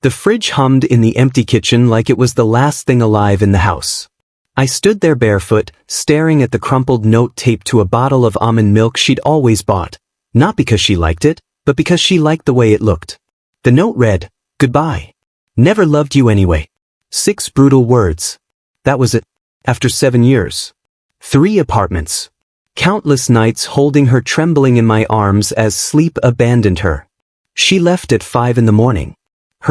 The fridge hummed in the empty kitchen like it was the last thing alive in the house. I stood there barefoot, staring at the crumpled note taped to a bottle of almond milk she'd always bought, not because she liked it, but because she liked the way it looked. The note read, "Goodbye. Never loved you anyway." 6 brutal words. That was it. After 7 years. 3 apartments. Countless nights holding her trembling in my arms as sleep abandoned her. She left at 5 in the morning.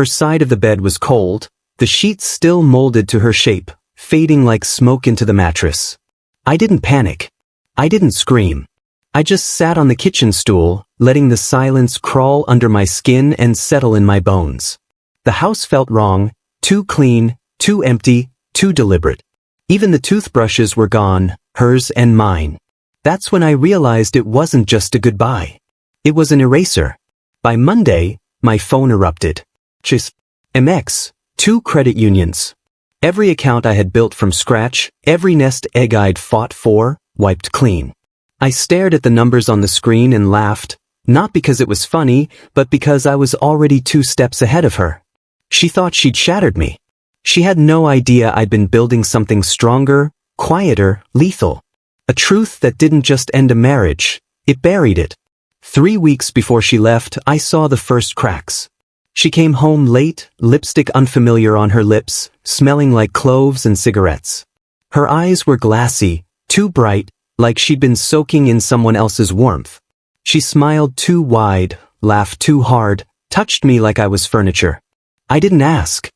Her side of the bed was cold, the sheets still molded to her shape, fading like smoke into the mattress. I didn't panic. I didn't scream. I just sat on the kitchen stool, letting the silence crawl under my skin and settle in my bones. The house felt wrong, too clean, too empty, too deliberate. Even the toothbrushes were gone, hers and mine. That's when I realized it wasn't just a goodbye. It was an eraser. By Monday, my phone erupted. Chase, MX, 2 credit unions. Every account I had built from scratch, every nest egg I'd fought for, wiped clean. I stared at the numbers on the screen and laughed, not because it was funny, but because I was already 2 steps ahead of her. She thought she'd shattered me. She had no idea I'd been building something stronger, quieter, lethal. A truth that didn't just end a marriage, it buried it. 3 weeks before she left, I saw the first cracks. She came home late, lipstick unfamiliar on her lips, smelling like cloves and cigarettes. Her eyes were glassy, too bright, like she'd been soaking in someone else's warmth. She smiled too wide, laughed too hard, touched me like I was furniture. I didn't ask.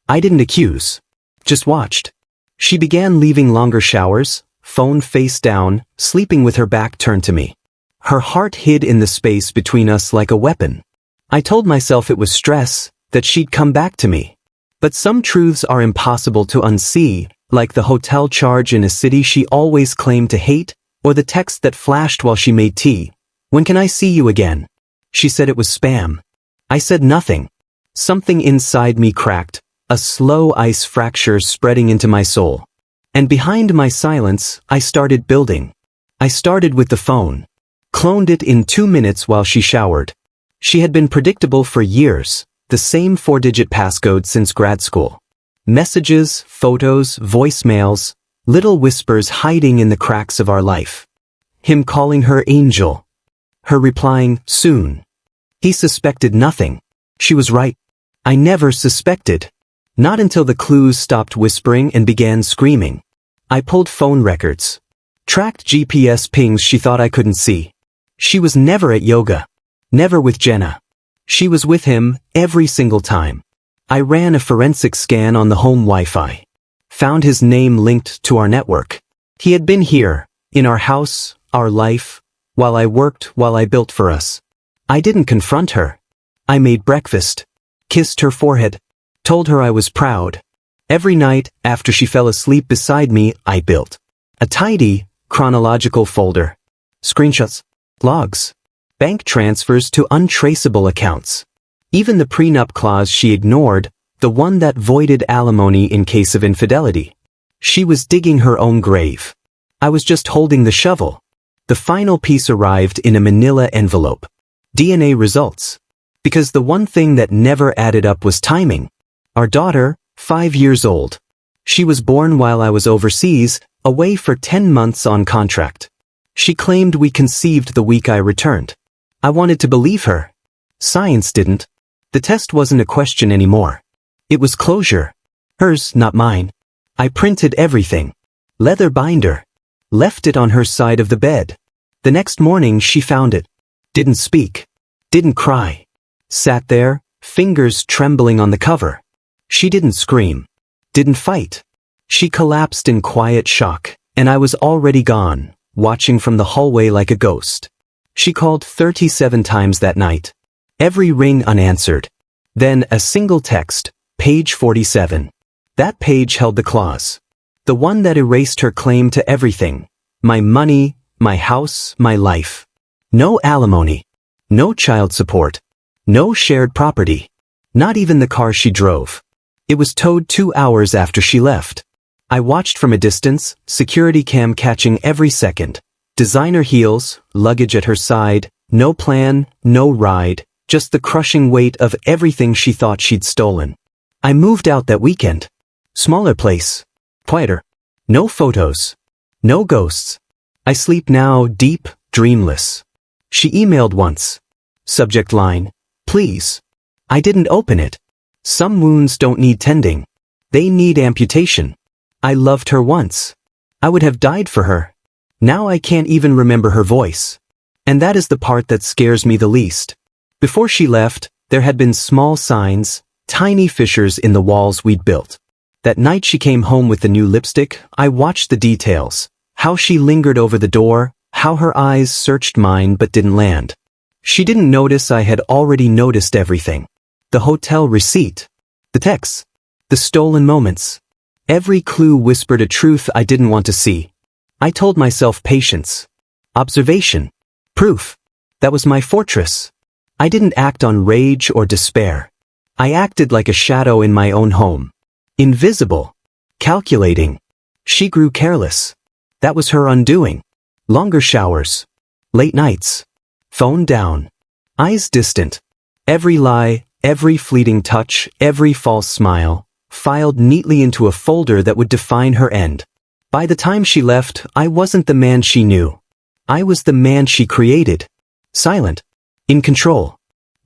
I didn't accuse. Just watched. She began leaving longer showers, phone face down, sleeping with her back turned to me. Her heart hid in the space between us like a weapon. I told myself it was stress, that she'd come back to me. But some truths are impossible to unsee, like the hotel charge in a city she always claimed to hate, or the text that flashed while she made tea. "When can I see you again?" She said it was spam. I said nothing. Something inside me cracked, a slow ice fracture spreading into my soul. And behind my silence, I started building. I started with the phone. Cloned it in 2 minutes while she showered. She had been predictable for years, the same 4-digit passcode since grad school. Messages, photos, voicemails, little whispers hiding in the cracks of our life. Him calling her Angel. Her replying, "Soon." He suspected nothing. She was right. I never suspected. Not until the clues stopped whispering and began screaming. I pulled phone records. Tracked GPS pings she thought I couldn't see. She was never at yoga. Never with Jenna. She was with him every single time. I ran a forensic scan on the home Wi-Fi. Found his name linked to our network. He had been here, in our house, our life, while I worked, while I built for us. I didn't confront her. I made breakfast, kissed her forehead, told her I was proud. Every night, after she fell asleep beside me, I built a tidy, chronological folder. Screenshots, logs, bank transfers to untraceable accounts. Even the prenup clause she ignored, the one that voided alimony in case of infidelity. She was digging her own grave. I was just holding the shovel. The final piece arrived in a manila envelope. DNA results. Because the one thing that never added up was timing. Our daughter, 5 years old. She was born while I was overseas, away for 10 months on contract. She claimed we conceived the week I returned. I wanted to believe her. Science didn't. The test wasn't a question anymore. It was closure. Hers, not mine. I printed everything. Leather binder. Left it on her side of the bed. The next morning she found it. Didn't speak. Didn't cry. Sat there, fingers trembling on the cover. She didn't scream. Didn't fight. She collapsed in quiet shock, and I was already gone, watching from the hallway like a ghost. She called 37 times that night. Every ring unanswered. Then a single text, page 47. That page held the clause. The one that erased her claim to everything. My money, my house, my life. No alimony. No child support. No shared property. Not even the car she drove. It was towed 2 hours after she left. I watched from a distance, security cam catching every second. Designer heels, luggage at her side, no plan, no ride, just the crushing weight of everything she thought she'd stolen. I moved out that weekend. Smaller place. Quieter. No photos. No ghosts. I sleep now deep, dreamless. She emailed once. Subject line, please. I didn't open it. Some wounds don't need tending. They need amputation. I loved her once. I would have died for her. Now I can't even remember her voice. And that is the part that scares me the least. Before she left, there had been small signs, tiny fissures in the walls we'd built. That night she came home with the new lipstick, I watched the details. How she lingered over the door, how her eyes searched mine but didn't land. She didn't notice I had already noticed everything. The hotel receipt. The texts. The stolen moments. Every clue whispered a truth I didn't want to see. I told myself patience. Observation. Proof. That was my fortress. I didn't act on rage or despair. I acted like a shadow in my own home. Invisible. Calculating. She grew careless. That was her undoing. Longer showers. Late nights. Phone down. Eyes distant. Every lie, every fleeting touch, every false smile, filed neatly into a folder that would define her end. By the time she left, I wasn't the man she knew. I was the man she created. Silent. In control.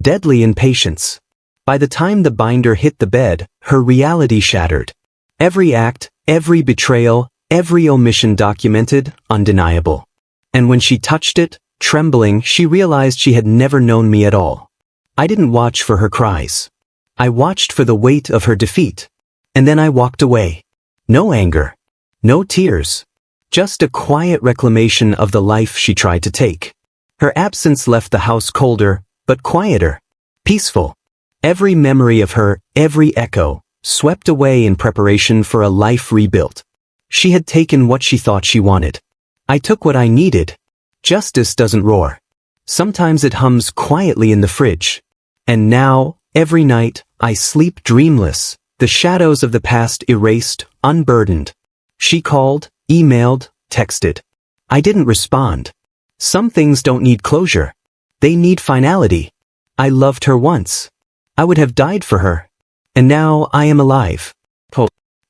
Deadly in patience. By the time the binder hit the bed, her reality shattered. Every act, every betrayal, every omission documented, undeniable. And when she touched it, trembling, she realized she had never known me at all. I didn't watch for her cries. I watched for the weight of her defeat. And then I walked away. No anger. No tears. Just a quiet reclamation of the life she tried to take. Her absence left the house colder, but quieter. Peaceful. Every memory of her, every echo, swept away in preparation for a life rebuilt. She had taken what she thought she wanted. I took what I needed. Justice doesn't roar. Sometimes it hums quietly in the fridge. And now, every night, I sleep dreamless, the shadows of the past erased, unburdened. She called, emailed, texted. I didn't respond. Some things don't need closure. They need finality. I loved her once. I would have died for her. And now I am alive.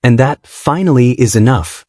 And that, finally, is enough.